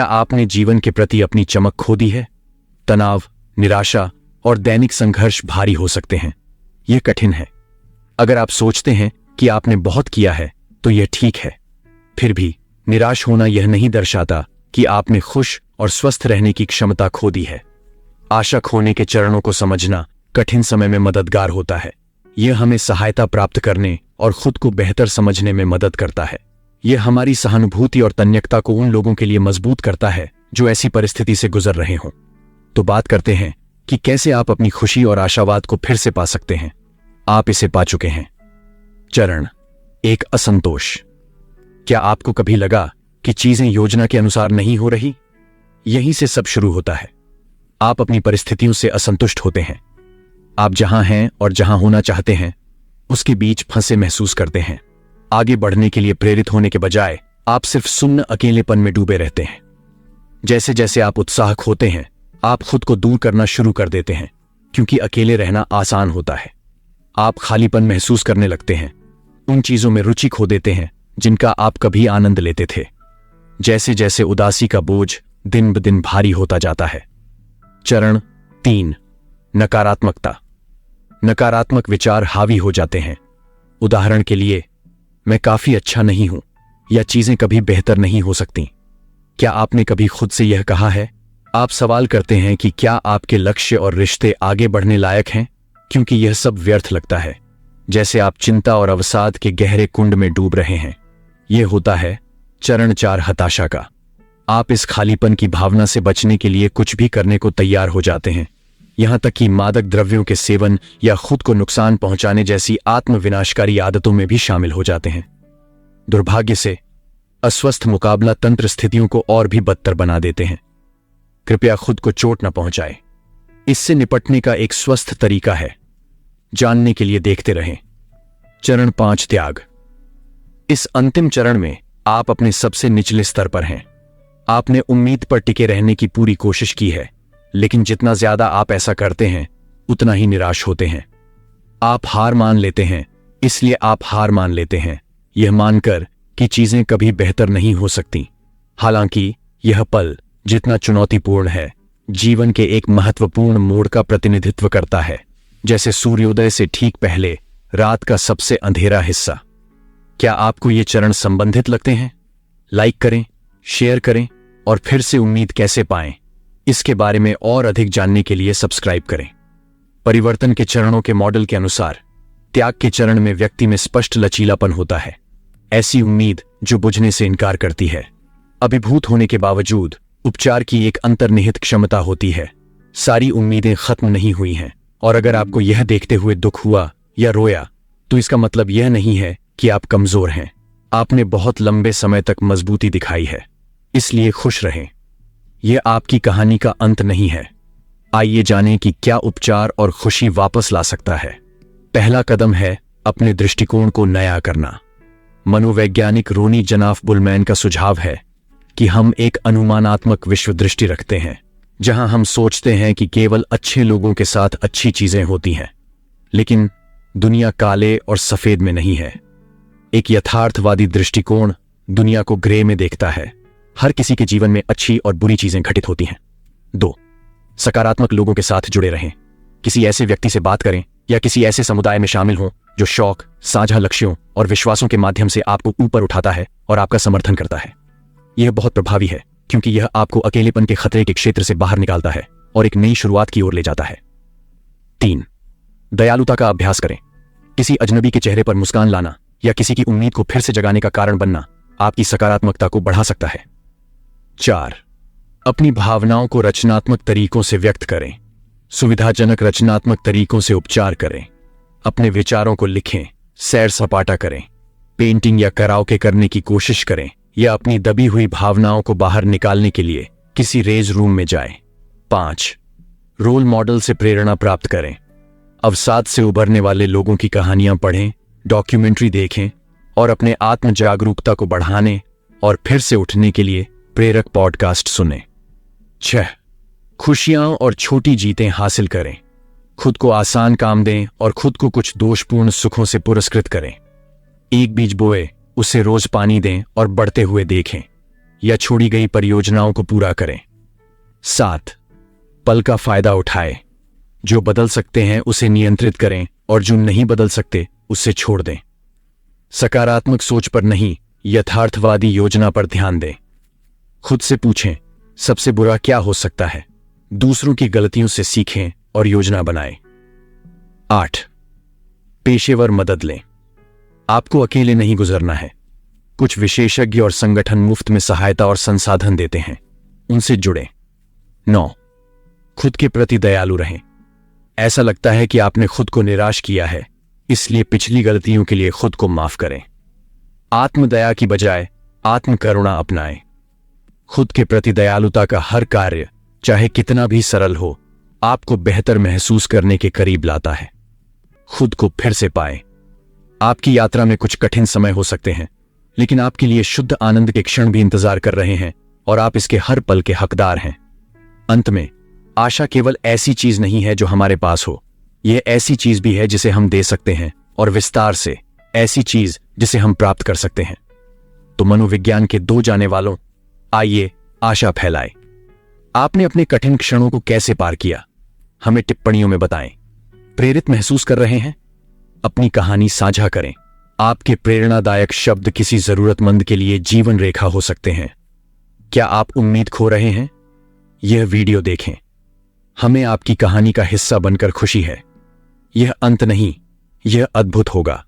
क्या आपने जीवन के प्रति अपनी चमक खो दी है? तनाव, निराशा और दैनिक संघर्ष भारी हो सकते हैं। यह कठिन है। अगर आप सोचते हैं कि आपने बहुत किया है तो यह ठीक है। फिर भी निराश होना यह नहीं दर्शाता कि आपने खुश और स्वस्थ रहने की क्षमता खो दी है। आशा खोने के चरणों को समझना कठिन समय में मददगार होता है। यह हमें सहायता प्राप्त करने और खुद को बेहतर समझने में मदद करता है। यह हमारी सहानुभूति और तन्यकता को उन लोगों के लिए मजबूत करता है जो ऐसी परिस्थिति से गुजर रहे हों। तो बात करते हैं कि कैसे आप अपनी खुशी और आशावाद को फिर से पा सकते हैं। आप इसे पा चुके हैं। चरण 1, असंतोष। क्या आपको कभी लगा कि चीजें योजना के अनुसार नहीं हो रही? यहीं से सब शुरू होता है। आप अपनी परिस्थितियों से असंतुष्ट होते हैं। आप जहां हैं और जहां होना चाहते हैं उसके बीच फंसे महसूस करते हैं। आगे बढ़ने के लिए प्रेरित होने के बजाय आप सिर्फ सुन्न अकेलेपन में डूबे रहते हैं। जैसे जैसे आप उत्साह खोते हैं आप खुद को दूर करना शुरू कर देते हैं, क्योंकि अकेले रहना आसान होता है। आप खालीपन महसूस करने लगते हैं। उन चीजों में रुचि खो देते हैं जिनका आप कभी आनंद लेते थे। जैसे जैसे उदासी का बोझ दिन ब दिन भारी होता जाता है। चरण 3, नकारात्मकता। नकारात्मक विचार हावी हो जाते हैं। उदाहरण के लिए, मैं काफी अच्छा नहीं हूं या चीजें कभी बेहतर नहीं हो सकती। क्या आपने कभी खुद से यह कहा है? आप सवाल करते हैं कि क्या आपके लक्ष्य और रिश्ते आगे बढ़ने लायक हैं, क्योंकि यह सब व्यर्थ लगता है। जैसे आप चिंता और अवसाद के गहरे कुंड में डूब रहे हैं। यह होता है चरण 4, हताशा का। आप इस खालीपन की भावना से बचने के लिए कुछ भी करने को तैयार हो जाते हैं, यहां तक कि मादक द्रव्यों के सेवन या खुद को नुकसान पहुंचाने जैसी आत्मविनाशकारी आदतों में भी शामिल हो जाते हैं। दुर्भाग्य से अस्वस्थ मुकाबला तंत्र स्थितियों को और भी बदतर बना देते हैं। कृपया खुद को चोट न पहुंचाएं। इससे निपटने का एक स्वस्थ तरीका है। जानने के लिए देखते रहें। चरण 5, त्याग। इस अंतिम चरण में आप अपने सबसे निचले स्तर पर हैं। आपने उम्मीद पर टिके रहने की पूरी कोशिश की है, लेकिन जितना ज्यादा आप ऐसा करते हैं उतना ही निराश होते हैं। आप हार मान लेते हैं, इसलिए आप हार मान लेते हैं, यह मानकर कि चीजें कभी बेहतर नहीं हो सकती। हालांकि यह पल जितना चुनौतीपूर्ण है, जीवन के एक महत्वपूर्ण मोड़ का प्रतिनिधित्व करता है, जैसे सूर्योदय से ठीक पहले रात का सबसे अंधेरा हिस्सा। क्या आपको ये चरण संबंधित लगते हैं? लाइक करें, शेयर करें और फिर से उम्मीद कैसे पाएं, इसके बारे में और अधिक जानने के लिए सब्सक्राइब करें। परिवर्तन के चरणों के मॉडल के अनुसार त्याग के चरण में व्यक्ति में स्पष्ट लचीलापन होता है। ऐसी उम्मीद जो बुझने से इनकार करती है। अभिभूत होने के बावजूद उपचार की एक अंतर्निहित क्षमता होती है। सारी उम्मीदें खत्म नहीं हुई हैं, और अगर आपको यह देखते हुए दुख हुआ या रोया तो इसका मतलब यह नहीं है कि आप कमजोर हैं। आपने बहुत लंबे समय तक मजबूती दिखाई है, इसलिए खुश रहें। यह आपकी कहानी का अंत नहीं है। आइए जानें कि क्या उपचार और खुशी वापस ला सकता है। पहला कदम है अपने दृष्टिकोण को नया करना। मनोवैज्ञानिक रोनी जनाफ बुलमैन का सुझाव है कि हम एक अनुमानात्मक विश्व दृष्टि रखते हैं, जहां हम सोचते हैं कि केवल अच्छे लोगों के साथ अच्छी चीजें होती हैं। लेकिन दुनिया काले और सफेद में नहीं है। एक यथार्थवादी दृष्टिकोण दुनिया को ग्रे में देखता है। हर किसी के जीवन में अच्छी और बुरी चीजें घटित होती हैं। 2, सकारात्मक लोगों के साथ जुड़े रहें। किसी ऐसे व्यक्ति से बात करें या किसी ऐसे समुदाय में शामिल हों जो शौक, साझा लक्ष्यों और विश्वासों के माध्यम से आपको ऊपर उठाता है और आपका समर्थन करता है। यह बहुत प्रभावी है, क्योंकि यह आपको अकेलेपन के खतरे के क्षेत्र से बाहर निकालता है और एक नई शुरुआत की ओर ले जाता है। 3, दयालुता का अभ्यास करें। किसी अजनबी के चेहरे पर मुस्कान लाना या किसी की उम्मीद को फिर से जगाने का कारण बनना आपकी सकारात्मकता को बढ़ा सकता है। 4, अपनी भावनाओं को रचनात्मक तरीकों से व्यक्त करें। सुविधाजनक रचनात्मक तरीकों से उपचार करें। अपने विचारों को लिखें, सैर सपाटा करें, पेंटिंग या कराओके करने की कोशिश करें, या अपनी दबी हुई भावनाओं को बाहर निकालने के लिए किसी रेज रूम में जाएं। 5, रोल मॉडल से प्रेरणा प्राप्त करें। अवसाद से उभरने वाले लोगों की कहानियां पढ़ें, डॉक्यूमेंट्री देखें और अपने आत्म जागरूकता को बढ़ाने और फिर से उठने के लिए प्रेरक पॉडकास्ट सुनें। 6, खुशियां और छोटी जीतें हासिल करें। खुद को आसान काम दें और खुद को कुछ दोषपूर्ण सुखों से पुरस्कृत करें। एक बीज बोए, उसे रोज पानी दें और बढ़ते हुए देखें। या छोड़ी गई परियोजनाओं को पूरा करें। 7. पल का फायदा उठाएं। जो बदल सकते हैं उसे नियंत्रित करें और जो नहीं बदल सकते उससे छोड़ दें। सकारात्मक सोच पर नहीं, यथार्थवादी योजना पर ध्यान दें। खुद से पूछें, सबसे बुरा क्या हो सकता है? दूसरों की गलतियों से सीखें और योजना बनाएं। 8. पेशेवर मदद लें। आपको अकेले नहीं गुजरना है। कुछ विशेषज्ञ और संगठन मुफ्त में सहायता और संसाधन देते हैं, उनसे जुड़ें। 9. खुद के प्रति दयालु रहें। ऐसा लगता है कि आपने खुद को निराश किया है, इसलिए पिछली गलतियों के लिए खुद को माफ करें। आत्मदया की बजाय आत्मकरुणा अपनाएं। खुद के प्रति दयालुता का हर कार्य, चाहे कितना भी सरल हो, आपको बेहतर महसूस करने के करीब लाता है। खुद को फिर से पाएं। आपकी यात्रा में कुछ कठिन समय हो सकते हैं, लेकिन आपके लिए शुद्ध आनंद के क्षण भी इंतजार कर रहे हैं और आप इसके हर पल के हकदार हैं। अंत में, आशा केवल ऐसी चीज नहीं है जो हमारे पास हो, यह ऐसी चीज भी है जिसे हम दे सकते हैं, और विस्तार से ऐसी चीज जिसे हम प्राप्त कर सकते हैं। तो मनोविज्ञान के 2 जाने वालों, आइए आशा फैलाएं। आपने अपने कठिन क्षणों को कैसे पार किया? हमें टिप्पणियों में बताएं। प्रेरित महसूस कर रहे हैं? अपनी कहानी साझा करें। आपके प्रेरणादायक शब्द किसी जरूरतमंद के लिए जीवन रेखा हो सकते हैं। क्या आप उम्मीद खो रहे हैं? यह वीडियो देखें। हमें आपकी कहानी का हिस्सा बनकर खुशी है। यह अंत नहीं, यह अद्भुत होगा।